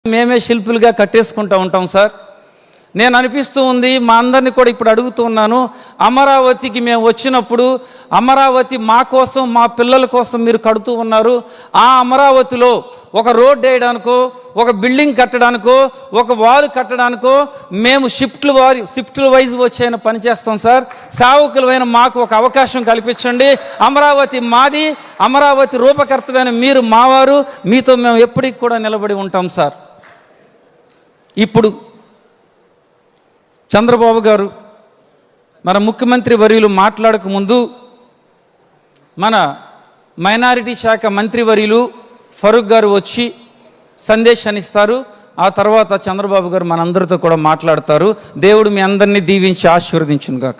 మేమే శిల్పులుగా కట్టేసుకుంటూ ఉంటాం సార్. నేను అనిపిస్తూ ఉంది, మా అందరినీ కూడా ఇప్పుడు అడుగుతూ ఉన్నాను, అమరావతికి మేము వచ్చినప్పుడు అమరావతి మా కోసం మా పిల్లల కోసం మీరు కడుతూ ఉన్నారు. ఆ అమరావతిలో ఒక రోడ్ వేయడానికో ఒక బిల్డింగ్ కట్టడానికో ఒక వాల్ కట్టడానికో మేము షిఫ్ట్లు వైజ్ వచ్చైన పని చేస్తాం సార్. సేవకులమైన మాకు ఒక అవకాశం కల్పించండి. అమరావతి మాది, అమరావతి రూపకర్తమైన మీరు మావారు, మీతో మేము ఎప్పటికి కూడా నిలబడి ఉంటాం సార్. ఇప్పుడు చంద్రబాబు గారు మన ముఖ్యమంత్రి వర్యులు మాట్లాడక ముందు మన మైనారిటీ శాఖ మంత్రి వర్యులు ఫరూక్ గారు వచ్చి సందేశాన్ని ఇస్తారు. ఆ తర్వాత చంద్రబాబు గారు మనందరితో కూడా మాట్లాడతారు. దేవుడు మీ అందరినీ దీవించి ఆశీర్వదించును గాక.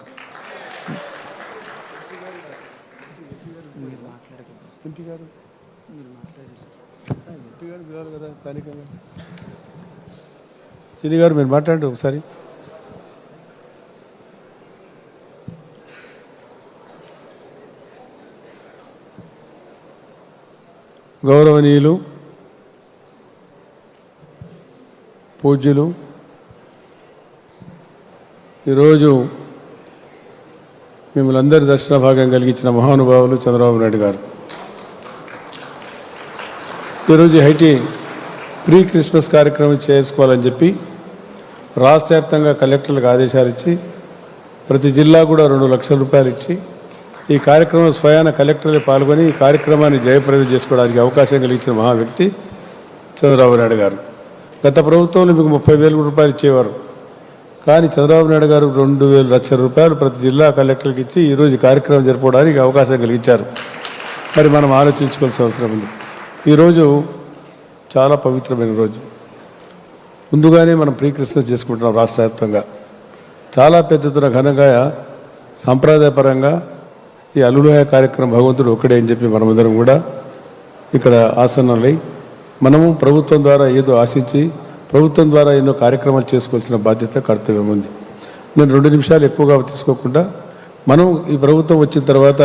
సిరి గారు మీరు మాట్లాడండి ఒకసారి. గౌరవనీయులు పూజ్యులు, ఈరోజు మిమ్మల్ని అందరి దర్శన భాగం కలిగించిన మహానుభావులు చంద్రబాబు నాయుడు గారు ఈరోజు హైటీ ప్రీ క్రిస్మస్ కార్యక్రమం చేసుకోవాలని చెప్పి రాష్ట్ర వ్యాప్తంగా కలెక్టర్లకు ఆదేశాలు ఇచ్చి ప్రతి జిల్లా కూడా 2 లక్షల రూపాయలు ఇచ్చి ఈ కార్యక్రమం స్వయాన కలెక్టర్లు పాల్గొని ఈ కార్యక్రమాన్ని జయప్రదం చేసుకోవడానికి అవకాశం కలిగించిన మహా వ్యక్తి చంద్రబాబు నాయుడు గారు. గత ప్రభుత్వంలో మీకు 30,000 రూపాయలు ఇచ్చేవారు, కానీ చంద్రబాబు నాయుడు గారు 2,000 లక్షల రూపాయలు ప్రతి జిల్లా కలెక్టర్కి ఇచ్చి ఈరోజు కార్యక్రమం జరుపుకోవడానికి అవకాశం కలిగించారు. మరి మనం ఆలోచించుకోవాల్సిన అవసరం ఉంది. ఈరోజు చాలా పవిత్రమైన రోజు. ముందుగానే మనం ప్రీ క్రిస్మస్ చేసుకుంటున్నాం. రాష్ట్ర వ్యాప్తంగా చాలా పెద్ద ఎత్తున ఘనంగా సాంప్రదాయపరంగా ఈ అల్లులోయ కార్యక్రమం భగవంతుడు ఒక్కడే అని చెప్పి మనమందరం కూడా ఇక్కడ ఆసనాలై మనము ప్రభుత్వం ద్వారా ఏదో ఆశించి ప్రభుత్వం ద్వారా ఎన్నో కార్యక్రమాలు చేసుకోవాల్సిన బాధ్యత, కర్తవ్యం ఉంది. నేను 2 నిమిషాలు ఎక్కువగా తీసుకోకుండా మనం ఈ ప్రభుత్వం వచ్చిన తర్వాత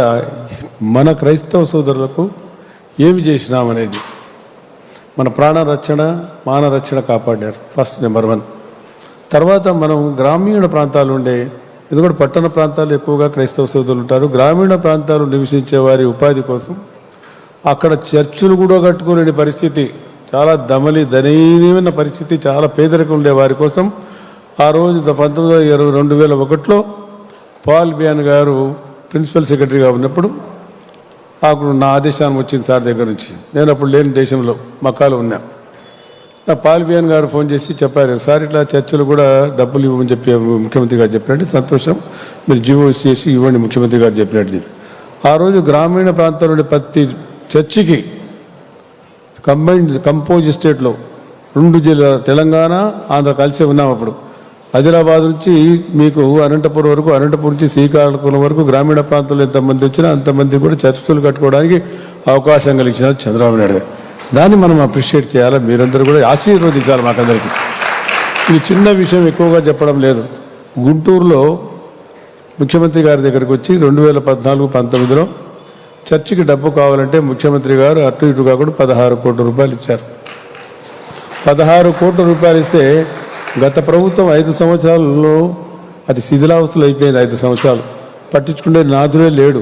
మన క్రైస్తవ సోదరులకు ఏమి చేసినామనేది, మన ప్రాణ రక్షణ మాన రక్షణ కాపాడారు ఫస్ట్ నెంబర్ 1. తర్వాత మనం గ్రామీణ ప్రాంతాలు ఉండే, ఎందుకంటే పట్టణ ప్రాంతాలు ఎక్కువగా క్రైస్తవ సోదరులు ఉంటారు, గ్రామీణ ప్రాంతాలు నివసించే వారి ఉపాధి కోసం అక్కడ చర్చులు కూడా కట్టుకోలేని పరిస్థితి, చాలా దయనీయమైన పరిస్థితి, చాలా పేదరికం ఉండే వారి కోసం ఆ రోజు 2021లో పాల్ బియాన్ గారు ప్రిన్సిపల్ సెక్రటరీగా ఉన్నప్పుడు అప్పుడు నా ఆదేశాన్ని వచ్చింది సార్ దగ్గర నుంచి. నేను అప్పుడు లేని దేశంలో మక్కాలో ఉన్నా. నా పాల్ బియాన్ గారు ఫోన్ చేసి చెప్పారు, సార్ ఇట్లా చర్చలు కూడా డబ్బులు ఇవ్వమని చెప్పి ముఖ్యమంత్రి గారు చెప్పినట్టు, సంతోషం మీరు జీవో చేసి ఇవ్వండి ముఖ్యమంత్రి గారు చెప్పినట్టు. ఆ రోజు గ్రామీణ ప్రాంతాల నుండి ప్రతి చర్చికి కంపోజ్ స్టేట్లో 2 జిల్లాలు తెలంగాణ ఆంధ్ర కలిసి ఉన్నాం. అప్పుడు ఆదిలాబాద్ నుంచి మీకు అనంతపురం వరకు, అనంతపురం నుంచి శ్రీకాకుళం వరకు గ్రామీణ ప్రాంతంలో ఎంతమంది వచ్చినా అంతమంది కూడా చర్చలు కట్టుకోవడానికి అవకాశం కలిగించినారు చంద్రబాబు నాయుడు గారు. దాన్ని మనం అప్రిషియేట్ చేయాలి, మీరందరూ కూడా ఆశీర్వదించాలి మాకందరికీ. ఇది చిన్న విషయం, ఎక్కువగా చెప్పడం లేదు. గుంటూరులో ముఖ్యమంత్రి గారి దగ్గరికి వచ్చి 2014-19లో చర్చికి డబ్బు కావాలంటే ముఖ్యమంత్రి గారు అటు ఇటు కాకుండా 16 కోట్ల రూపాయలు ఇచ్చారు. 16 కోట్ల రూపాయలు ఇస్తే గత ప్రభుత్వం 5 సంవత్సరాలలో అది శిథిలావస్థలు అయిపోయింది. 5 సంవత్సరాలు పట్టించుకునే నాథుడే లేడు.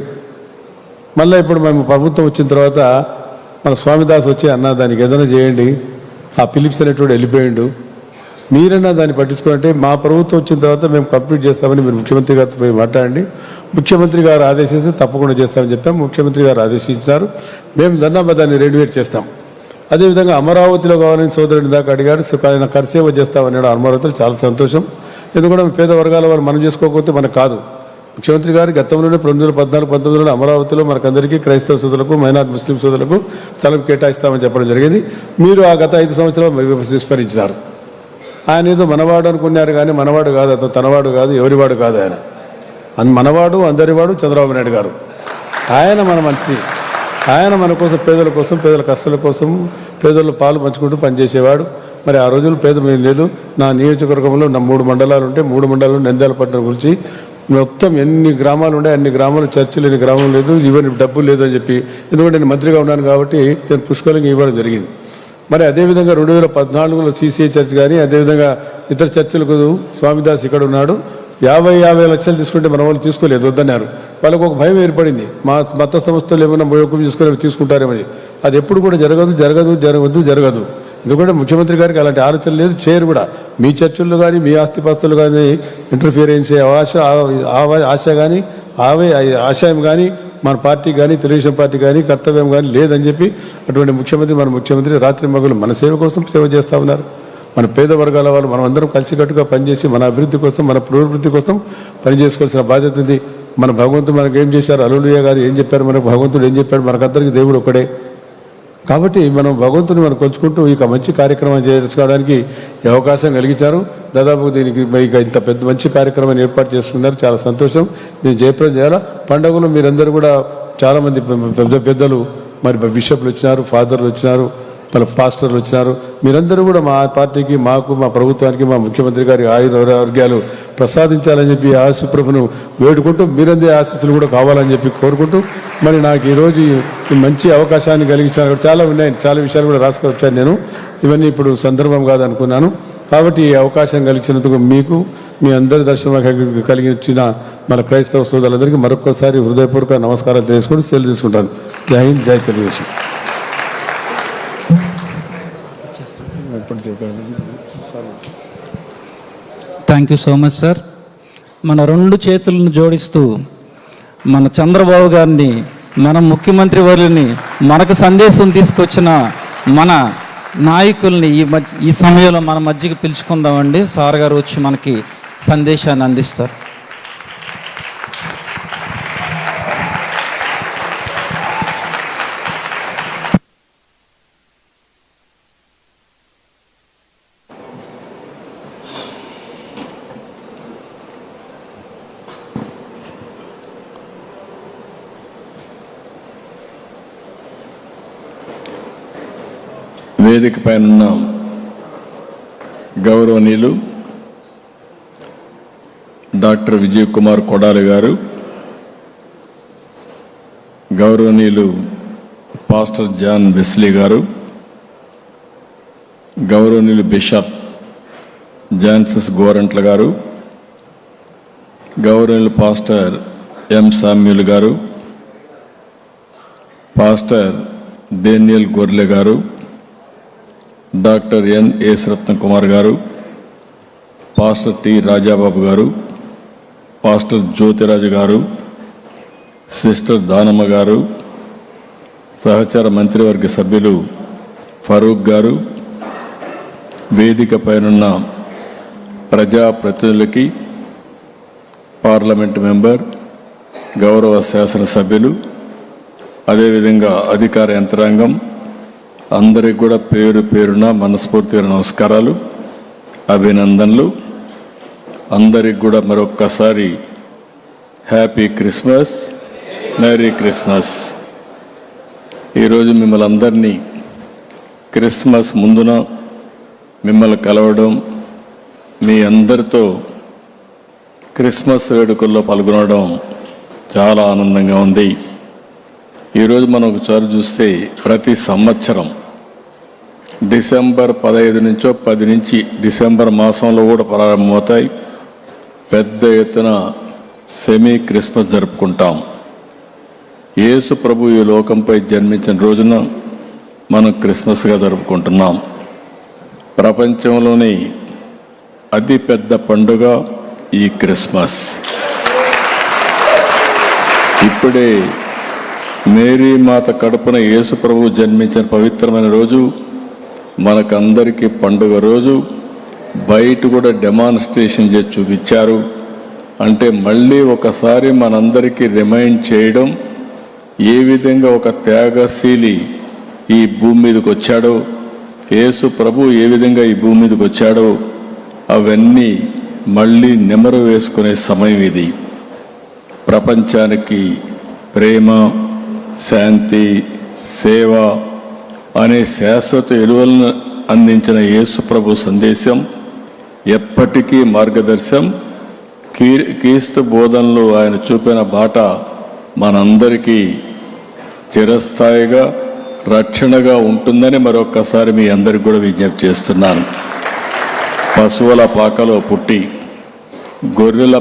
మళ్ళీ ఇప్పుడు మేము ప్రభుత్వం వచ్చిన తర్వాత మన స్వామిదాస్ వచ్చి అన్న దానికి ఏదైనా చేయండి, ఆ ఫిలిప్స్ అనేటువంటి వెళ్ళిపోయిండు, మీరన్నా దాన్ని పట్టించుకోవాలంటే మా ప్రభుత్వం వచ్చిన తర్వాత మేము కంప్లీట్ చేస్తామని మీరు ముఖ్యమంత్రి గారితో పోయి మాట్లాడండి. ముఖ్యమంత్రి గారు ఆదేశిస్తే తప్పకుండా చేస్తామని చెప్పాం. ముఖ్యమంత్రి గారు ఆదేశించినారు. మేము దాన్ని రెన్యువేట్ చేస్తాం. అదేవిధంగా అమరావతిలో కావాలని సోదరుడి దాకా అడిగారు, ఆయన కర్సేవ చేస్తామన్నాడు. అమరావతిలో చాలా సంతోషం. ఎందుకంటే పేద వర్గాల వారు మనం చేసుకోకపోతే మనకు కాదు. ముఖ్యమంత్రి గారి గతంలోనే 2014-19లో అమరావతిలో మనకందరికీ క్రైస్తవ సోదరులకు, మైనార్టీ ముస్లిం సోదరులకు స్థలం కేటాయిస్తామని చెప్పడం జరిగింది. మీరు ఆ గత 5 సంవత్సరాలు విస్మరించినారు. ఆయన ఏదో మనవాడు అనుకున్నారు, కానీ మనవాడు కాదు, అతను తనవాడు కాదు, ఎవరివాడు కాదు. ఆయన మనవాడు, అందరివాడు చంద్రబాబు నాయుడు గారు. ఆయన మన మనిషి, ఆయన మన కోసం, పేదల కోసం, పేదల కష్టాల కోసం, పేదల పాలు పంచుకుంటూ పనిచేసేవాడు. మరి ఆ రోజులు పేదం ఏం లేదు. నా నియోజకవర్గంలో 3 మండలాలు ఉంటే 3 మండలాలు నంద్యాల పట్టణం గురించి మొత్తం ఎన్ని గ్రామాలు ఉండే అన్ని గ్రామాలు చర్చలు, ఎన్ని గ్రామం లేదు, ఈవెన్ డబ్బులు లేదు అని చెప్పి, ఎందుకంటే నేను మంత్రిగా ఉన్నాను కాబట్టి నేను పుష్కలంగా ఇవ్వడం జరిగింది. మరి అదేవిధంగా 2014లో సిసిఐ చర్చ్ కానీ అదేవిధంగా ఇతర చర్చలకు స్వామిదాస్ ఇక్కడ ఉన్నాడు. 50 లక్షలు తీసుకుంటే మన వాళ్ళు తీసుకోలేదు, వద్దన్నారు. వాళ్ళకు ఒక భయం ఏర్పడింది, మా మత సంస్థలు ఏమైనా మోయకం తీసుకుని తీసుకుంటారేమని. అది ఎప్పుడు కూడా జరగదు. ఎందుకంటే ముఖ్యమంత్రి గారికి అలాంటి ఆలోచన లేదు, చేయరు కూడా. మీ చర్చల్లో కానీ మీ ఆస్తిపాస్తులు కానీ ఇంటర్ఫియర్ చేసే ఆశ కానీ ఆశయం కానీ మన పార్టీ కానీ తెలుగుదేశం పార్టీ కానీ కర్తవ్యం కానీ లేదని చెప్పి అటువంటి మన ముఖ్యమంత్రి రాత్రి మగలు మన సేవ కోసం సేవ చేస్తూ ఉన్నారు. మన పేద వర్గాల వాళ్ళు మనం అందరం కలిసికట్టుగా పనిచేసి మన అభివృద్ధి కోసం మన పురోభివృద్ధి కోసం పనిచేసుకోవాల్సిన బాధ్యత ఉంది. మన భగవంతుడు మనకు ఏం చేశారు, అలలుయ గారు ఏం చెప్పారు, మనకు భగవంతుడు ఏం చెప్పాడు, మనకందరికీ దేవుడు ఒకడే. కాబట్టి మనం భగవంతుని మనం కొలుచుకుంటూ ఇక మంచి కార్యక్రమం చేసుకోవడానికి అవకాశం కలిగించారు. దాదాపు దీనికి ఇక ఇంత పెద్ద మంచి కార్యక్రమాన్ని ఏర్పాటు చేస్తున్నారు, చాలా సంతోషం. దీన్ని జయప్రదం చేయాలా. పండుగలు మీరందరూ కూడా చాలామంది పెద్దలు మరి బిషప్లు వచ్చినారు, ఫాదర్లు వచ్చినారు, మన పాస్టర్లు వచ్చినారు. మీరందరూ కూడా మా పార్టీకి, మాకు, మా ప్రభుత్వానికి, మా ముఖ్యమంత్రి గారి ఆరోగ్యాలు ప్రసాదించాలని చెప్పి ఆశీప్రభును వేడుకుంటూ మీరందరి ఆశీస్సులు కూడా కావాలని చెప్పి కోరుకుంటూ మరి నాకు ఈరోజు ఈ మంచి అవకాశాన్ని కలిగించాను. చాలా ఉన్నాయి, చాలా విషయాలు కూడా రాసుకొచ్చాను నేను. ఇవన్నీ ఇప్పుడు సందర్భం కాదనుకున్నాను. కాబట్టి ఈ అవకాశం కలిగినందుకు మీకు, మీ అందరి దర్శనం కలిగించిన మన క్రైస్తవ సోదరులందరికీ మరొకసారి హృదయపూర్వక నమస్కారాలు తెలుసుకుంటూ సెలవు తీసుకుంటాను. జై హింద్, జై Telugu Desam. Thank you so much sir. మన రెండు చేతులను జోడిస్తూ మన చంద్రబాబు గారిని, మన ముఖ్యమంత్రి వర్యుని, మనకు సందేశం తీసుకొచ్చిన మన నాయకుల్ని ఈ సమయంలో మన మధ్యకి పిలుచుకుందామండి. సార్ గారు వచ్చి మనకి సందేశాన్ని అందిస్తారు. వేదిక పైన గౌరవనీయులు డాక్టర్ విజయ్ కుమార్ కొడాలి గారు, గౌరవనీయులు పాస్టర్ జాన్ వెస్లీ గారు, గౌరవనీయులు బిషప్ జాన్సస్ గోరంట్ల గారు, గౌరవనీయులు పాస్టర్ ఎం సామ్యూల్ గారు, పాస్టర్ డేనియల్ గొర్లె గారు, డాక్టర్ ఎన్ రత్న కుమార్ గారు, పాస్టర్ టి రాజాబాబు గారు, పాస్టర్ జ్యోతిరాజు గారు, సిస్టర్ దానమ్మ గారు, సహచార మంత్రివర్గ సభ్యులు ఫరూక్ గారు, వేదిక పైనున్న ప్రజాప్రతినిధులకి, పార్లమెంట్ మెంబర్, గౌరవ శాసనసభ్యులు, అదేవిధంగా అధికార యంత్రాంగం అందరికి కూడా పేరు పేరున మనస్ఫూర్తిగా నమస్కారాలు, అభినందనలు. అందరికి కూడా మరొక్కసారి హ్యాపీ క్రిస్మస్, మెరీ క్రిస్మస్. ఈరోజు మిమ్మల్ని అందరినీ క్రిస్మస్ ముందున మిమ్మల్ని కలవడం, మీ అందరితో క్రిస్మస్ వేడుకల్లో పాల్గొనడం చాలా ఆనందంగా ఉంది. ఈరోజు మనం ఒకసారి చూస్తే ప్రతి సంవత్సరం డిసెంబర్ 15 నుంచో 10 నుంచి డిసెంబర్ మాసంలో కూడా ప్రారంభమవుతాయి. పెద్ద ఎత్తున సెమీ క్రిస్మస్ జరుపుకుంటాం. యేసు ప్రభు ఈ లోకంపై జన్మించిన రోజున మనం క్రిస్మస్గా జరుపుకుంటున్నాం. ప్రపంచంలోని అతి పెద్ద పండుగ ఈ క్రిస్మస్. ఇప్పుడే మేరీ మాత కడుపున యేసు ప్రభు జన్మించిన పవిత్రమైన రోజు, మనకందరికీ పండుగ రోజు. బయట కూడా డెమాన్స్ట్రేషన్ చేసి చూపించారు. అంటే మళ్ళీ ఒకసారి మనందరికీ రిమైండ్ చేయడం, ఏ విధంగా ఒక త్యాగశీలి ఈ భూమి మీదకి వచ్చాడో, యేసు ప్రభు ఏ విధంగా ఈ భూమి మీదకి వచ్చాడో అవన్నీ మళ్ళీ నెమరు వేసుకునే సమయం ఇది. ప్రపంచానికి ప్రేమ, శాంతి, సేవ అనే శాశ్వత విలువలను అందించిన యేసు ప్రభు సందేశం ఎప్పటికీ మార్గదర్శనం. క్రీస్తు బోధనలో ఆయన చూపిన బాట మనందరికీ చిరస్థాయిగా రక్షణగా ఉంటుందని మరొక్కసారి మీ అందరికి కూడా విజ్ఞప్తి చేస్తున్నాను. పశువుల పాకలో పుట్టి గొర్రెల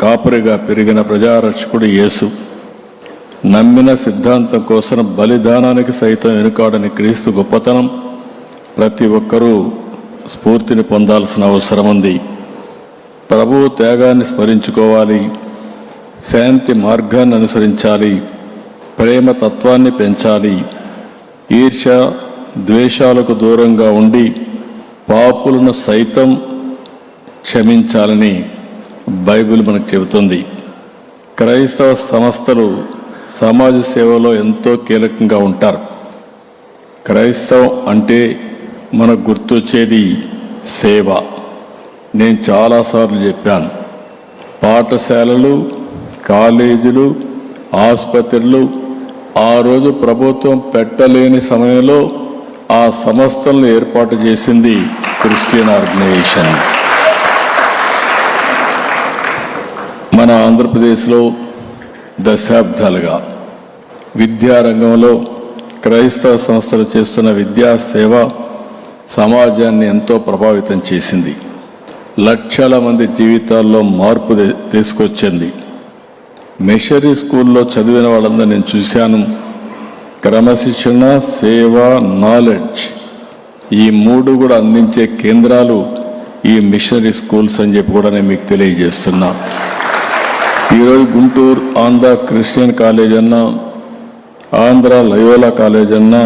కాపరిగా పెరిగిన ప్రజారక్షకుడు యేసు నమ్మిన సిద్ధాంతం కోసం బలిదానానికి సైతం వెనుకాడని క్రీస్తు గొప్పతనం ప్రతి ఒక్కరూ స్ఫూర్తిని పొందాల్సిన అవసరం ఉంది. ప్రభువు త్యాగాన్ని స్మరించుకోవాలి, శాంతి మార్గాన్ని అనుసరించాలి, ప్రేమ తత్వాన్ని పెంచాలి, ఈర్ష్య ద్వేషాలకు దూరంగా ఉండి పాపులను సైతం క్షమించాలని బైబిల్ మనకు చెబుతుంది. క్రైస్తవ సంస్థలు సమాజ సేవలో ఎంతో కీలకంగా ఉంటారు. క్రైస్తవం అంటే మనకు గుర్తొచ్చేది సేవ. నేను చాలాసార్లు చెప్పాను, పాఠశాలలు, కాలేజీలు, ఆసుపత్రులు ఆ రోజు ప్రభుత్వం పెట్టలేని సమయంలో ఆ సంస్థలను ఏర్పాటు చేసింది క్రిస్టియన్ ఆర్గనైజేషన్స్. మన ఆంధ్రప్రదేశ్లో దశాబ్దాలుగా విద్యారంగంలో క్రైస్తవ సంస్థలు చేస్తున్న విద్యా సేవ సమాజాన్ని ఎంతో ప్రభావితం చేసింది. లక్షల మంది జీవితాల్లో మార్పు తీసుకొచ్చింది. మిషనరీ స్కూల్లో చదివిన వాళ్ళందరూ నేను చూశాను. క్రమశిక్షణ, సేవ, నాలెడ్జ్ ఈ మూడు కూడా అందించే కేంద్రాలు ఈ మిషనరీ స్కూల్స్ అని చెప్పి కూడా నేను మీకు తెలియజేస్తున్నా. ఈరోజు గుంటూరు ఆంధ్ర క్రిస్టియన్ కాలేజ్ అన్నా, ఆంధ్ర లయోలా కాలేజ్ అన్నా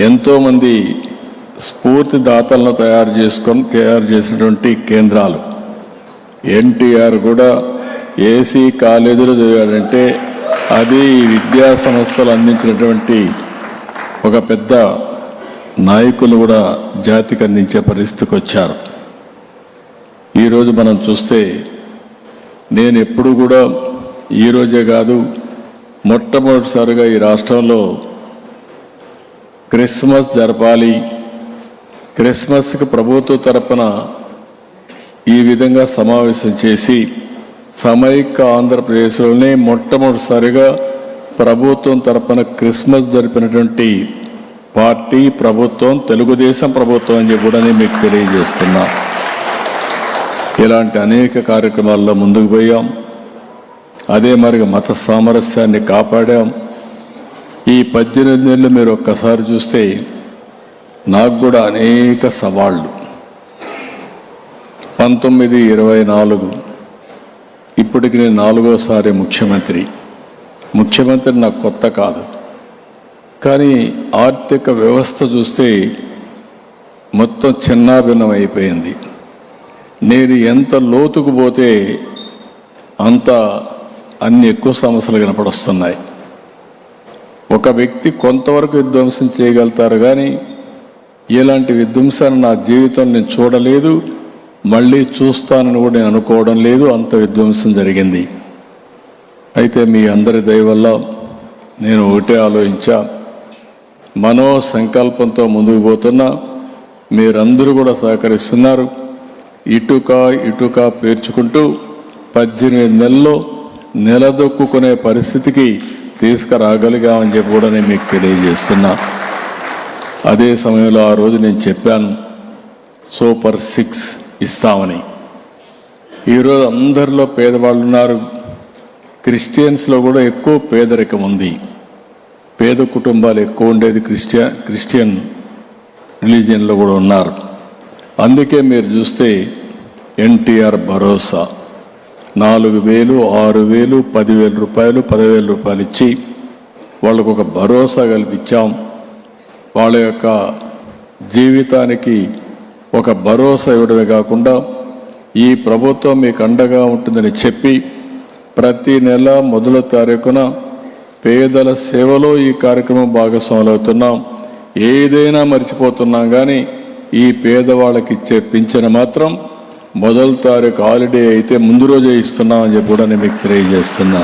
ఎంతోమంది స్ఫూర్తిదాతలను తయారు చేసినటువంటి కేంద్రాలు. ఎన్టీఆర్ కూడా ఏసీ కాలేజీలో చదివాడంటే అది ఈ విద్యా సంస్థలు అందించినటువంటి ఒక పెద్ద నాయకులు కూడా జాతికి అందించే పరిస్థితికి వచ్చారు. ఈరోజు మనం చూస్తే నేను ఎప్పుడు కూడా ఈరోజే కాదు, మొట్టమొదటిసారిగా ఈ రాష్ట్రంలో క్రిస్మస్ జరపాలి, క్రిస్మస్కి ప్రభుత్వ తరపున ఈ విధంగా సమావేశం చేసి సమైక్య ఆంధ్రప్రదేశ్లోనే మొట్టమొదటిసారిగా ప్రభుత్వం తరపున క్రిస్మస్ జరిపినటువంటి పార్టీ ప్రభుత్వం తెలుగుదేశం ప్రభుత్వం అని చెప్పి కూడా నేను మీకు తెలియజేస్తున్నా. ఇలాంటి అనేక కార్యక్రమాల్లో ముందుకు పోయాం. అదే మరి మత సామరస్యాన్ని కాపాడాం. ఈ 18 ఏళ్ళు మీరు ఒక్కసారి చూస్తే నాకు కూడా అనేక సవాళ్ళు. 1924 ఇప్పటికి నేను 4వసారి ముఖ్యమంత్రి నాకు కొత్త కాదు. కానీ ఆర్థిక వ్యవస్థ చూస్తే మొత్తం చిన్నాభిన్నం అయిపోయింది. నేను ఎంత లోతుకు పోతే అంత అన్ని ఎక్కువ సమస్యలు కనపడొస్తున్నాయి. ఒక వ్యక్తి కొంతవరకు విధ్వంసం చేయగలుగుతారు, కానీ ఇలాంటి విధ్వంసాన్ని నా జీవితం నేను చూడలేదు, మళ్ళీ చూస్తానని కూడా నేను అనుకోవడం లేదు. అంత విధ్వంసం జరిగింది. అయితే మీ అందరి దయ వల్ల నేను ఒకటే ఆలోచించా, మనో సంకల్పంతో ముందుకు పోతున్నా. మీరందరూ కూడా సహకరిస్తున్నారు. ఇటుక పేర్చుకుంటూ 18 నెలల్లో నిలదొక్కునే పరిస్థితికి తీసుకురాగలిగామని చెప్పి కూడా నేను మీకు తెలియజేస్తున్నా. అదే సమయంలో ఆ రోజు నేను చెప్పాను సూపర్ 6 ఇస్తామని. ఈరోజు అందరిలో పేదవాళ్ళు ఉన్నారు. క్రిస్టియన్స్లో కూడా ఎక్కువ పేదరికం ఉంది. పేద కుటుంబాలు ఎక్కువ ఉండేది క్రిస్టియన్ రిలీజియన్లో కూడా ఉన్నారు. అందుకే మీరు చూస్తే ఎన్టీఆర్ భరోసా 4,000, 6,000, 10,000 రూపాయలు, 10,000 రూపాయలు ఇచ్చి వాళ్ళకు ఒక భరోసా కల్పించాం. వాళ్ళ యొక్క జీవితానికి ఒక భరోసా ఇవ్వడమే కాకుండా ఈ ప్రభుత్వం మీకు అండగా ఉంటుందని చెప్పి ప్రతి నెల మొదటి తారీఖున పేదల సేవలో ఈ కార్యక్రమం భాగస్వాములు అవుతున్నాం. ఏదైనా మర్చిపోతున్నాం, కానీ ఈ పేదవాళ్ళకి ఇచ్చే పింఛను మాత్రం మొదటి తారీఖు హాలిడే అయితే ముందు రోజే ఇస్తున్నామని చెప్పి కూడా నేను మీకు తెలియజేస్తున్నా.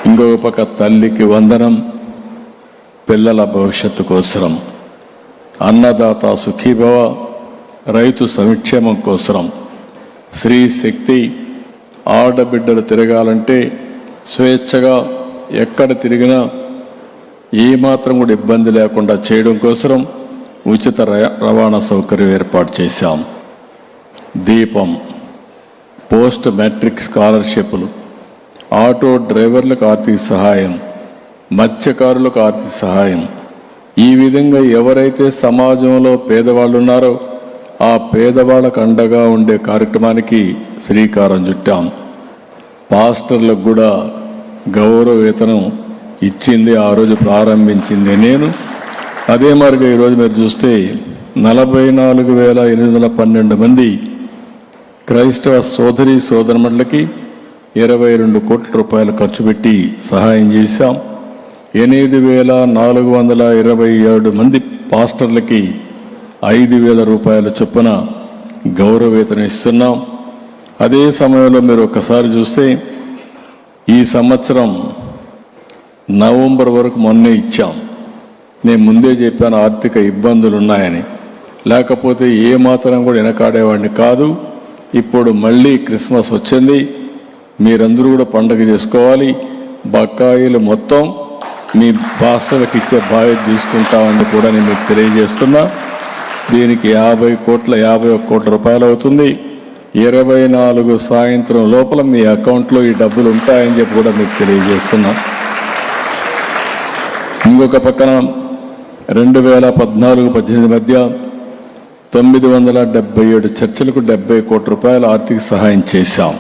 ఇంకొక పక్క తల్లికి వందనం, పిల్లల భవిష్యత్తు కోసరం, అన్నదాత సుఖీభవ, రైతు సంక్షేమం కోసరం, స్త్రీ శక్తి, ఆడబిడ్డలు తిరగాలంటే స్వేచ్ఛగా ఎక్కడ తిరిగినా ఏమాత్రం కూడా ఇబ్బంది లేకుండా చేయడం కోసం ఉచిత రవాణా సౌకర్యం ఏర్పాటు చేశాం. దీపం, పోస్ట్ మెట్రిక్ స్కాలర్షిప్లు, ఆటో డ్రైవర్లకు ఆర్థిక సహాయం, మత్స్యకారులకు ఆర్థిక సహాయం. ఈ విధంగా ఎవరైతే సమాజంలో పేదవాళ్ళు ఉన్నారో ఆ పేదవాళ్ళకు అండగా ఉండే కార్యక్రమానికి శ్రీకారం చుట్టాం. పాస్టర్లకు కూడా గౌరవ వేతనం ఇచ్చింది, ఆ రోజు ప్రారంభించింది నేను. అదే మరిగా ఈరోజు మీరు చూస్తే 44,812 మంది క్రైస్తవ సోదరి సోదరుమణులకి 22 కోట్ల రూపాయలు ఖర్చు పెట్టి సహాయం చేశాం. 8,427 మంది పాస్టర్లకి 5,000 రూపాయల చొప్పున గౌరవ వేతనం ఇస్తున్నాం. అదే సమయంలో మీరు ఒక్కసారి చూస్తే ఈ సంవత్సరం నవంబర్ వరకు మొన్నే ఇచ్చాం. నేను ముందే చెప్పాను ఆర్థిక ఇబ్బందులు ఉన్నాయని, లేకపోతే ఏ మాత్రం కూడా వెనకాడేవాడిని కాదు. ఇప్పుడు మళ్ళీ క్రిస్మస్ వచ్చింది, మీరందరూ కూడా పండుగ చేసుకోవాలి. బకాయిలు మొత్తం మీ పాస్టర్లకు ఇచ్చే బాధ్యత తీసుకుంటామని కూడా నేను మీకు తెలియజేస్తున్నా. దీనికి 51 కోట్ల రూపాయలు అవుతుంది. 24 సాయంత్రం లోపల మీ అకౌంట్లో ఈ డబ్బులు ఉంటాయని చెప్పి కూడా మీకు తెలియజేస్తున్నా. ఇంకొక పక్కన 2014-18 మధ్య 977 చర్చలకు 70 కోట్ల రూపాయల ఆర్థిక సహాయం చేశాం.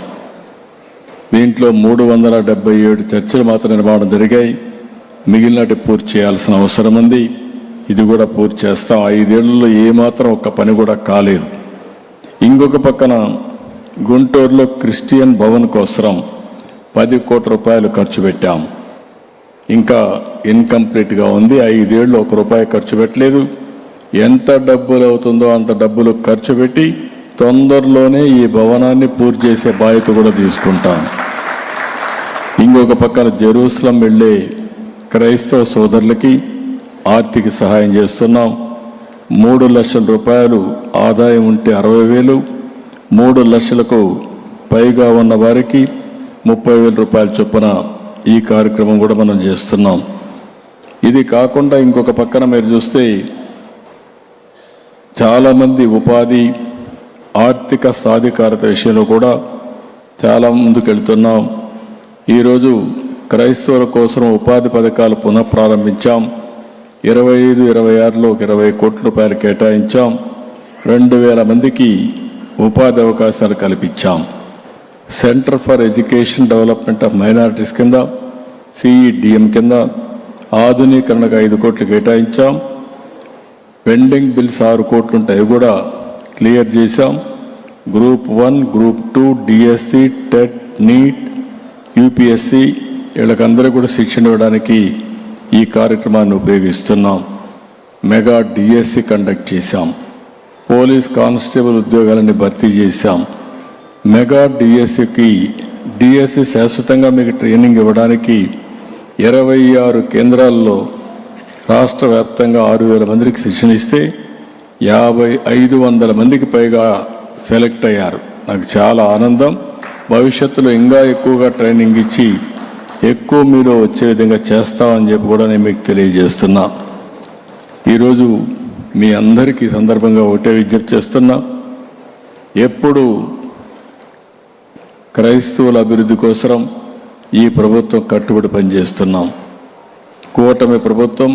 దీంట్లో 377 చర్చలు మాత్రం నిర్మాణం జరిగాయి. మిగిలినటి పూర్తి చేయాల్సిన అవసరం ఉంది. ఇది కూడా పూర్తి చేస్తాం. 5 ఏళ్లలో ఏమాత్రం ఒక్క పని కూడా కాలేదు. ఇంకొక పక్కన గుంటూరులో క్రిస్టియన్ భవన్ కోసం 10 కోట్ల రూపాయలు ఖర్చు పెట్టాం. ఇంకా ఇన్కంప్లీట్గా ఉంది. 5 ఏళ్ళు 1 రూపాయి ఖర్చు పెట్టలేదు. ఎంత డబ్బులు అవుతుందో అంత డబ్బులు ఖర్చు పెట్టి తొందరలోనే ఈ భవనాన్ని పూర్తి చేసే బాధ్యత కూడా తీసుకుంటాం. ఇంకొక పక్కన జెరూసలం వెళ్ళే క్రైస్తవ సోదరులకి ఆర్థిక సహాయం చేస్తున్నాం. 3 లక్షల రూపాయలు ఆదాయం ఉంటే 60,000, 3 లక్షలకు పైగా ఉన్న వారికి 30,000 రూపాయల చొప్పున ఈ కార్యక్రమం కూడా మనం చేస్తున్నాం. ఇది కాకుండా ఇంకొక పక్కన మీరు చూస్తే చాలామంది ఉపాధి ఆర్థిక సాధికారత విషయంలో కూడా చాలా ముందుకెళ్తున్నాం. ఈరోజు క్రైస్తవుల కోసం ఉపాధి పథకాలు పునఃప్రారంభించాం. 25-26లో 20 కోట్ల రూపాయలు కేటాయించాం. 2,000 మందికి ఉపాధి అవకాశాలు కల్పించాం. Centre for education development of minorities కింద CEDM కింద ఆధునీకరణకు 5 కోట్లు కేటాయించాం. పెండింగ్ బిల్స్ 6 కోట్లు ఉంటాయి, అవి కూడా క్లియర్ చేశాం. Group 1, group 2, DSC, TET, NEET, UPSC వీళ్ళకందరూ కూడా శిక్షణ ఇవ్వడానికి ఈ కార్యక్రమాన్ని ఉపయోగిస్తున్నాం. మెగా DSC కండక్ట్ చేశాం. పోలీస్ కానిస్టేబుల్ ఉద్యోగాలని భర్తీ చేశాం. మెగా DSC శాశ్వతంగా మీకు ట్రైనింగ్ ఇవ్వడానికి 26 కేంద్రాల్లో రాష్ట్ర వ్యాప్తంగా 6,000 మందికి శిక్షణ ఇస్తే 500 మందికి పైగా సెలెక్ట్ అయ్యారు. నాకు చాలా ఆనందం. భవిష్యత్తులో ఇంకా ఎక్కువగా ట్రైనింగ్ ఇచ్చి ఎక్కువ మీరు వచ్చే విధంగా చేస్తామని చెప్పి కూడా నేను మీకు తెలియజేస్తున్నా. ఈరోజు మీ అందరికీ సందర్భంగా ఒకటే విజ్ఞప్తి చేస్తున్నా, ఎప్పుడు క్రైస్తవుల అభివృద్ధి కోసం ఈ ప్రభుత్వం కట్టుబడి పనిచేస్తున్నాం. కూటమి ప్రభుత్వం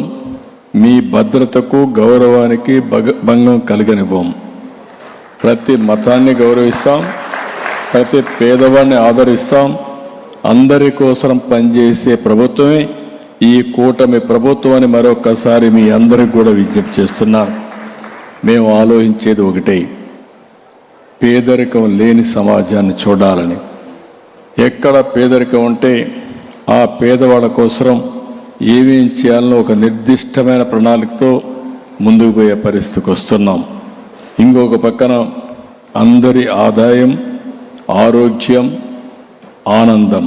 మీ భద్రతకు గౌరవానికి భంగం కలగనివ్వం. ప్రతి మతాన్ని గౌరవిస్తాం, ప్రతి పేదవాడిని ఆదరిస్తాం. అందరి కోసం పనిచేసే ప్రభుత్వమే ఈ కూటమి ప్రభుత్వం అని మరొకసారి మీ అందరికి కూడా విజ్ఞప్తి చేస్తున్నాను. మేము ఆలోచించేది ఒకటే, పేదరికం లేని సమాజాన్ని చూడాలని. ఎక్కడ పేదరికం ఉంటే ఆ పేదవాళ్ళ కోసం ఏమేం చేయాలనో ఒక నిర్దిష్టమైన ప్రణాళికతో ముందుకు పోయే పరిస్థితికి వస్తున్నాం. ఇంకొక పక్కన అందరి ఆదాయం, ఆరోగ్యం, ఆనందం,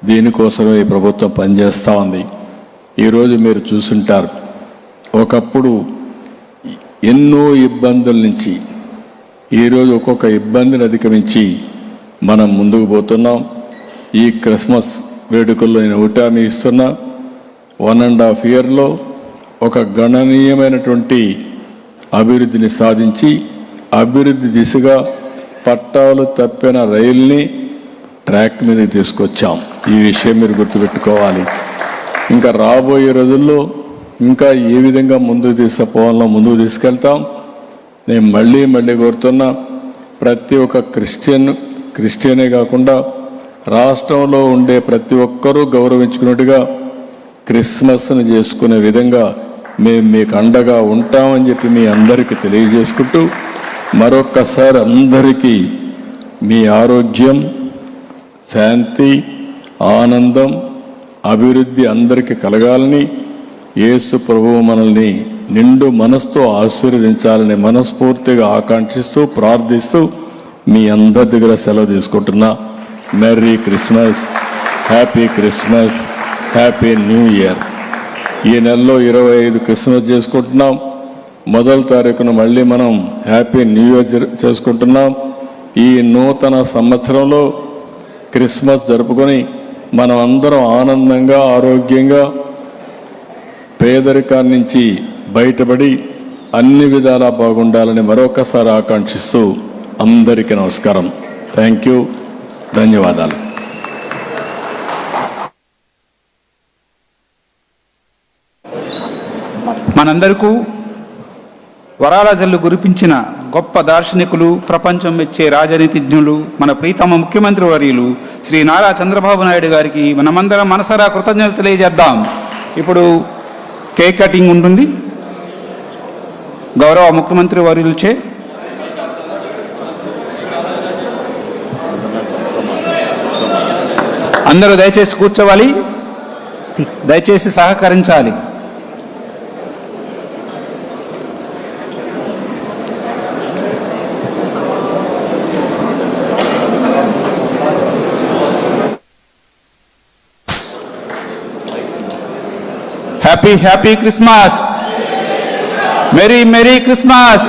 దీనికోసమే ఈ ప్రభుత్వం పనిచేస్తూ ఉంది. ఈరోజు మీరు చూసుంటారు, ఒకప్పుడు ఎన్నో ఇబ్బందుల నుంచి ఈరోజు ఒక్కొక్క ఇబ్బందిని అధిగమించి మనం ముందుకు పోతున్నాం. ఈ క్రిస్మస్ వేడుకల్లో నేను హామీ ఇస్తున్నా, 1.5 ఇయర్లో ఒక గణనీయమైనటువంటి అభివృద్ధిని సాధించి అభివృద్ధి దిశగా పట్టాలు తప్పిన రైల్ని ట్రాక్ మీదకి తీసుకొచ్చాం. ఈ విషయం మీరు గుర్తుపెట్టుకోవాలి. ఇంకా రాబోయే రోజుల్లో ఇంకా ఏ విధంగా ముందుకు తీసుకుపోవాలో ముందుకు తీసుకెళ్తాం. నేను మళ్ళీ కోరుతున్నా, ప్రతి ఒక్క క్రిస్టియనే కాకుండా రాష్ట్రంలో ఉండే ప్రతి ఒక్కరూ గౌరవించుకున్నట్టుగా క్రిస్మస్ని చేసుకునే విధంగా మేము మీకు అండగా ఉంటామని చెప్పి మీ అందరికీ తెలియజేసుకుంటూ, మరొక్కసారి అందరికీ మీ ఆరోగ్యం, శాంతి, ఆనందం, అభివృద్ధి అందరికీ కలగాలని, యేసు ప్రభువు మనల్ని నిండు మనసుతో ఆశీర్వదించాలని మనస్ఫూర్తిగా ఆకాంక్షిస్తూ ప్రార్థిస్తూ మీ అందరి దగ్గర సెలవు తీసుకుంటున్నా. Merry Christmas, happy Christmas, happy new year. ఈ నెలలో 25 క్రిస్మస్ చేసుకుంటున్నాం. 1వ తారీఖున మళ్ళీ మనం హ్యాపీ న్యూ ఇయర్ చేసుకుంటున్నాం. ఈ నూతన సంవత్సరంలో క్రిస్మస్ జరుపుకొని మనం అందరం ఆనందంగా, ఆరోగ్యంగా, పేదరికాన్ని నుంచి బయటపడి అన్ని విధాలా బాగుండాలని మరొకసారి ఆకాంక్షిస్తూ అందరికీ నమస్కారం. థ్యాంక్ యూ, ధన్యవాదాలు. మనందరికీ వరాల జల్లు కురిపించిన గొప్ప దార్శనికులు, ప్రపంచం మెచ్చే రాజనీతిజ్ఞులు, మన ప్రీతమ ముఖ్యమంత్రి వర్యులు శ్రీ నారా చంద్రబాబు నాయుడు గారికి మనమందరం మనసారా కృతజ్ఞతలు తెలియజేద్దాం. ఇప్పుడు కేక్ కటింగ్ ఉంటుంది. గౌరవ ముఖ్యమంత్రి వర్యులచే అందరూ దయచేసి కూర్చోవాలి, దయచేసి సహకరించాలి. Happy Christmas, merry Christmas.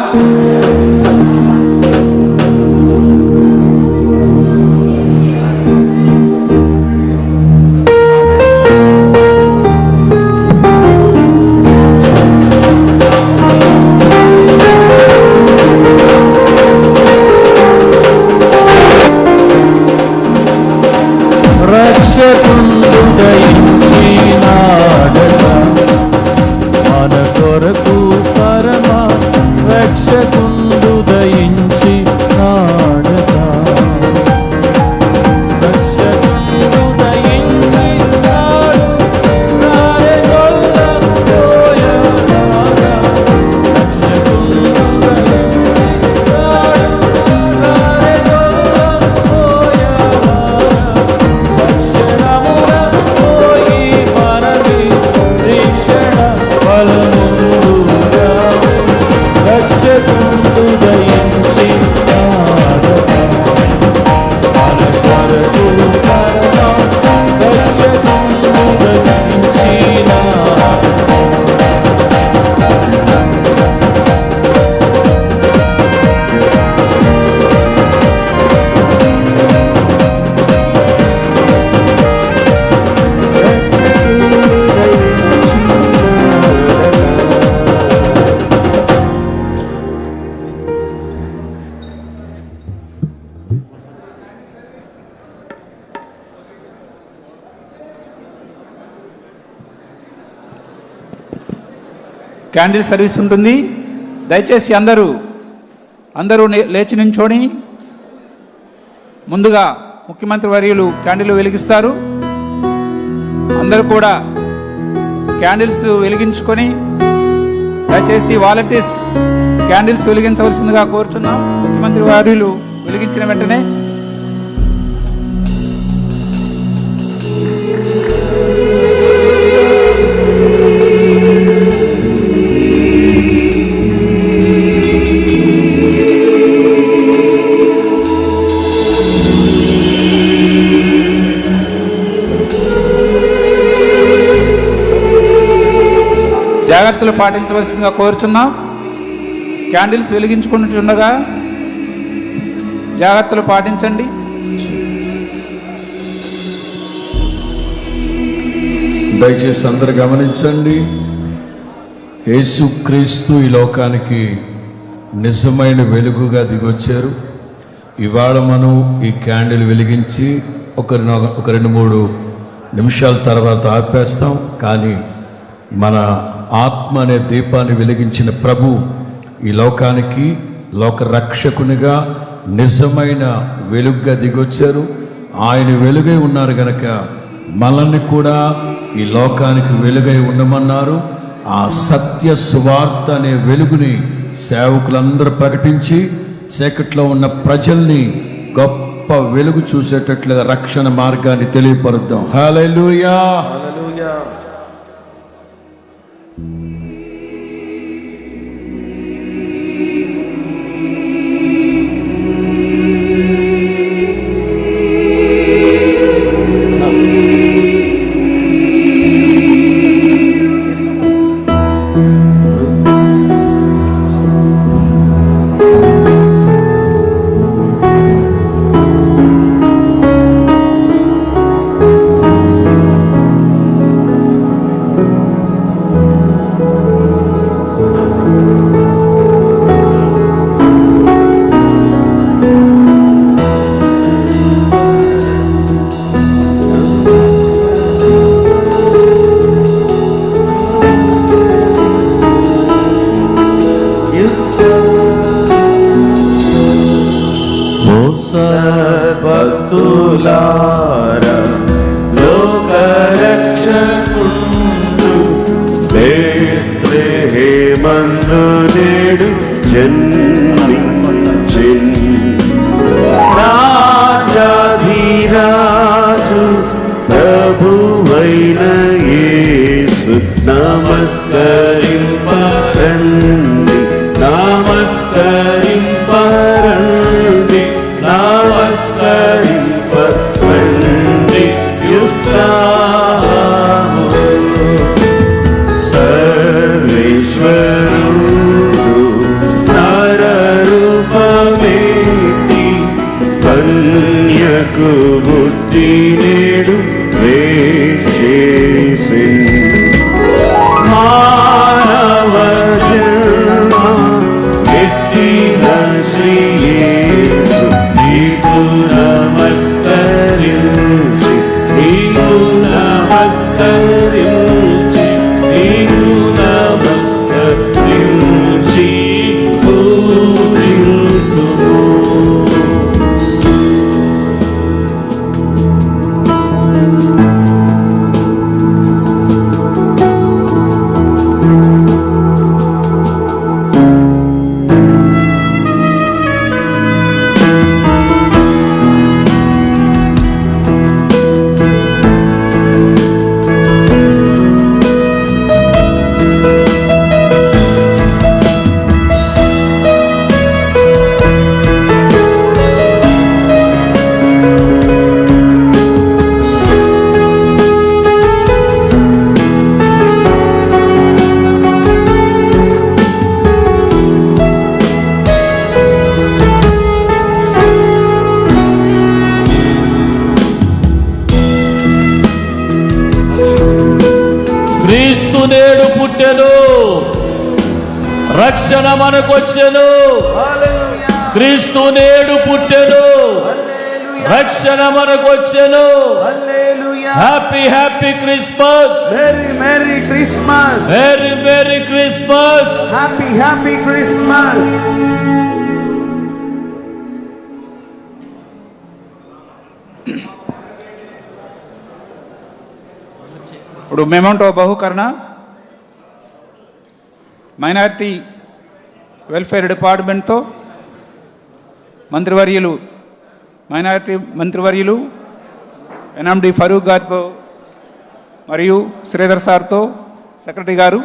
Candle service ఉంటుంది. దయచేసి అందరూ లేచి నించోని ముందుగా ముఖ్యమంత్రి వర్యులు క్యాండిల్ వెలిగిస్తారు. అందరూ కూడా క్యాండిల్స్ వెలిగించుకొని దయచేసి వాలంటీర్స్ క్యాండిల్స్ వెలిగించవలసిందిగా కోరుచున్నాం. ముఖ్యమంత్రి వర్యులు వెలిగించిన వెంటనే జాగ్రత్తలు పాటించవలసిందిగా కోరుచున్నాం. క్యాండిల్స్ వెలిగించుకుంటుండగా జాగ్రత్తలు పాటించండి. దయచేసి అందరు గమనించండి. యేసుక్రీస్తు ఈ లోకానికి నిజమైన వెలుగుగా దిగొచ్చారు. ఇవాళ మనం ఈ క్యాండిల్ వెలిగించి ఒక 2-3 నిమిషాల తర్వాత ఆపేస్తాం. కానీ మన ఆత్మ అనే దీపాన్ని వెలిగించిన ప్రభు ఈ లోకానికి లోక రక్షకునిగా నిజమైన వెలుగుగా దిగొచ్చారు. ఆయన వెలుగై ఉన్నారు గనక మనల్ని కూడా ఈ లోకానికి వెలుగై ఉండమన్నారు. ఆ సత్య సువార్త అనే వెలుగుని సేవకులందరూ ప్రకటించి చీకట్లో ఉన్న ప్రజల్ని గొప్ప వెలుగు చూసేటట్లుగా రక్షణ మార్గాన్ని తెలియపరుద్దాం. హల్లెలూయా. భక్తులారా లోకరక్షకుండు బెత్లెహేమందు నేడు జన్మించెన్ రాజాధిరాజు ప్రభువైన యేసు నమస్కరింపరండి నమస్కరింపరండి నమస్కరింపరండి యుత్సాహము సర్వేశ్వరుడు నరరూపమేతి కన్యకు బుద్ధి నేడు వేచేసిన్ మానవ జన్మ ఎత్తిన శ్రీ యేసు నీకు నమస్కరించి నీకు నమస్కరించి నీకు నమస్కరించి పూజింతుము. క్రీస్తు నేడు పుట్టెను, రక్షణ మనకొచ్చెను. క్రీస్తు నేడు పుట్టెను, రక్షణ మనకొచ్చెను. Happy happy Christmas, Merry Merry Christmas, very very Christmas. Happy Happy Christmas. ఇప్పుడు మెమోంటో బహుకరణ మైనారిటీ వెల్ఫేర్ డిపార్ట్మెంట్తో మైనారిటీ మంత్రివర్యులు ఎన్ఎండి ఫరూక్ గారితో మరియు శ్రీధర్ సార్తో సెక్రటరీ గారు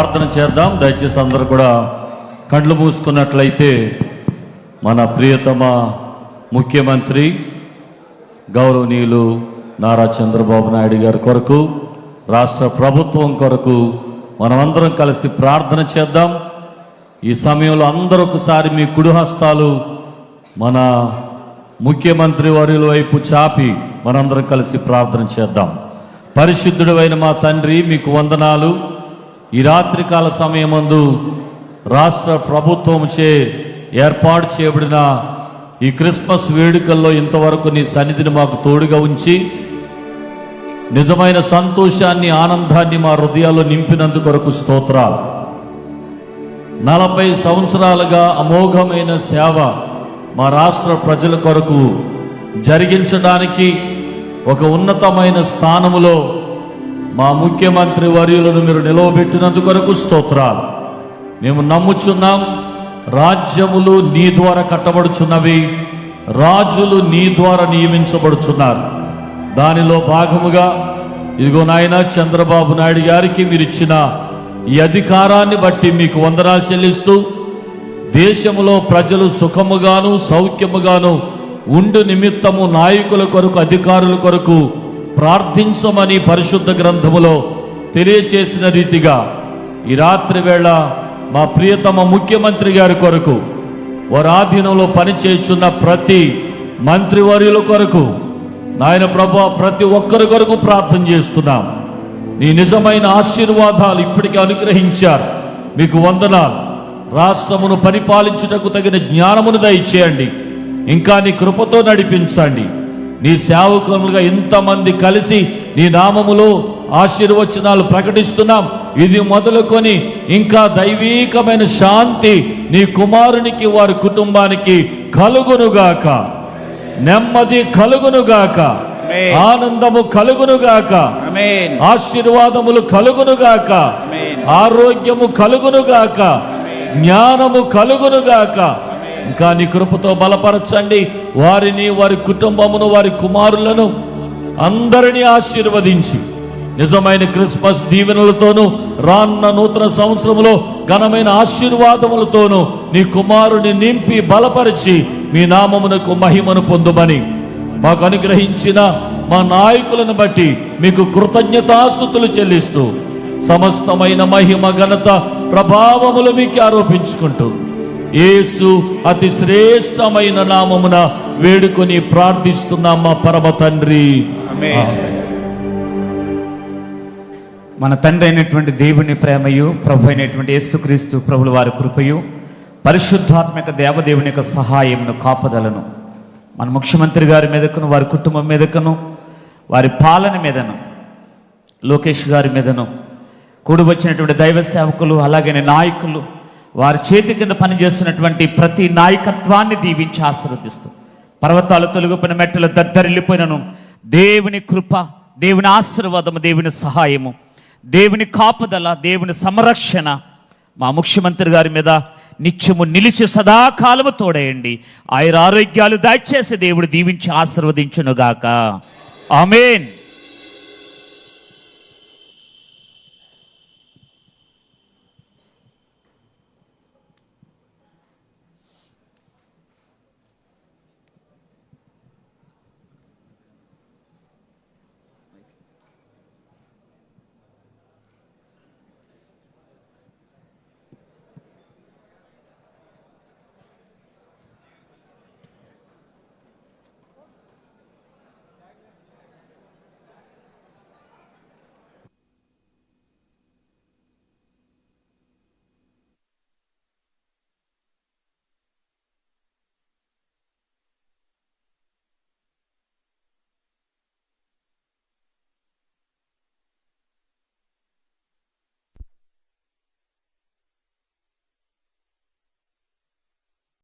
ప్రార్థన చేద్దాం. దయచేసి అందరూ కూడా కళ్ళు మూసుకున్నట్లయితే మన ప్రియతమ ముఖ్యమంత్రి గౌరవనీయులు నారా చంద్రబాబు నాయుడు గారి కొరకు, రాష్ట్ర ప్రభుత్వం కొరకు మనమందరం కలిసి ప్రార్థన చేద్దాం. ఈ సమయంలో అందరూ ఒకసారి మీ కుడి హస్తాలు మన ముఖ్యమంత్రి వర్యుల వైపు చాపి మనందరం కలిసి ప్రార్థన చేద్దాం. పరిశుద్ధుడైన మా తండ్రి, మీకు వందనాలు. ఈ రాత్రికాల సమయమందు రాష్ట్ర ప్రభుత్వంచే ఏర్పాటు చేయబడిన ఈ క్రిస్మస్ వేడుకల్లో ఇంతవరకు నీ సన్నిధిని మాకు తోడుగా ఉంచి నిజమైన సంతోషాన్ని, ఆనందాన్ని మా హృదయాల్లో నింపినందుకొరకు స్తోత్రాలు. 40 సంవత్సరాలుగా అమోఘమైన సేవ మా రాష్ట్ర ప్రజల కొరకు జరిగించడానికి ఒక ఉన్నతమైన స్థానములో మా ముఖ్యమంత్రి వర్యులను మీరు నిలవబెట్టినందుకొరకు స్తోత్రాలు. మేము నమ్ముచున్నాం, రాజ్యములు నీ ద్వారా కట్టబడుచున్నవి, రాజులు నీ ద్వారా నియమించబడుచున్నారు. దానిలో భాగముగా ఇదిగో నాయన చంద్రబాబు నాయుడు గారికి మీరు ఇచ్చిన ఈ అధికారాన్ని బట్టి మీకు వందనాలు చెల్లిస్తూ, దేశంలో ప్రజలు సుఖముగాను సౌఖ్యముగాను ఉండు నిమిత్తము నాయకుల కొరకు, అధికారుల కొరకు ప్రార్థించమని పరిశుద్ధ గ్రంథములో తెలియచేసిన రీతిగా ఈ రాత్రి వేళ మా ప్రియతమ ముఖ్యమంత్రి గారి కొరకు, వారి ఆధీనంలో పనిచేయుచున్న ప్రతి మంత్రివర్యుల కొరకు, నాయన ప్రభు ప్రతి ఒక్కరి కొరకు ప్రార్థన చేస్తున్నాం. నీ నిజమైన ఆశీర్వాదాలు ఇప్పటికే అనుగ్రహించారు, మీకు వందనాలు. రాష్ట్రమును పరిపాలించుటకు తగిన జ్ఞానమును దయచేయండి, ఇంకా నీ కృపతో నడిపించండి. నీ సేవకులుగా ఇంతమంది కలిసి నీ నామములో ఆశీర్వచనాలు ప్రకటిస్తున్నాం. ఇది మొదలుకొని ఇంకా దైవీకమైన శాంతి నీ కుమారునికి, వారి కుటుంబానికి కలుగునుగాక, నెమ్మది కలుగునుగాక, ఆనందము కలుగునుగాక, ఆశీర్వాదములు కలుగునుగాక, ఆరోగ్యము కలుగునుగాక, జ్ఞానము కలుగునుగాక. ఇంకా నీ కృపతో బలపరచండి వారిని, వారి కుటుంబమును, వారి కుమారులను అందరినీ ఆశీర్వదించి నిజమైన క్రిస్మస్ దీవెనలతోనూ, రాన్న నూతన సంవత్సరంలో ఘనమైన ఆశీర్వాదములతోనూ నీ కుమారుని నింపి బలపరిచి మీ నామమునకు మహిమను పొందుమని మాకు అనుగ్రహించిన మా నాయకులను బట్టి మీకు కృతజ్ఞతాస్తుతులు చెల్లిస్తూ సమస్తమైన మహిమ, ఘనత, ప్రభావములు మీకు ఆరోపించుకుంటూ యేసు అతి శ్రేష్టమైన నామమున వేడుకొని ప్రార్థిస్తున్నాం మా పరమ తండ్రి. మన తండ్రి అయినటువంటి దేవుని ప్రేమయు, ప్రభు అయినటువంటి యేసుక్రీస్తు ప్రభుల వారి కృపయు, పరిశుద్ధాత్మక దేవదేవుని యొక్క సహాయమును, కాపుదలను మన ముఖ్యమంత్రి గారి మీదకును, వారి కుటుంబం మీదకును, వారి పాలన మీదను, లోకేష్ గారి మీదను, కూడి వచ్చినటువంటి దైవ సేవకులు, అలాగే నాయకులు, వారి చేతి కింద పనిచేస్తున్నటువంటి ప్రతి నాయకత్వాన్ని దీవించి ఆశీర్వదిస్తూ, పర్వతాలు తొలగిపోయిన, మెట్టలు దద్దరిల్లిపోయినను దేవుని కృప, దేవుని ఆశీర్వాదము, దేవుని సహాయము, దేవుని కాపుదల, దేవుని సంరక్షణ మా ముఖ్యమంత్రి గారి మీద నిత్యము నిలిచి సదాకాలము తోడేయండి. ఆయన ఆరోగ్యాలు దయచేసి దేవుడు దీవించి ఆశీర్వదించునుగాక. ఆమేన్.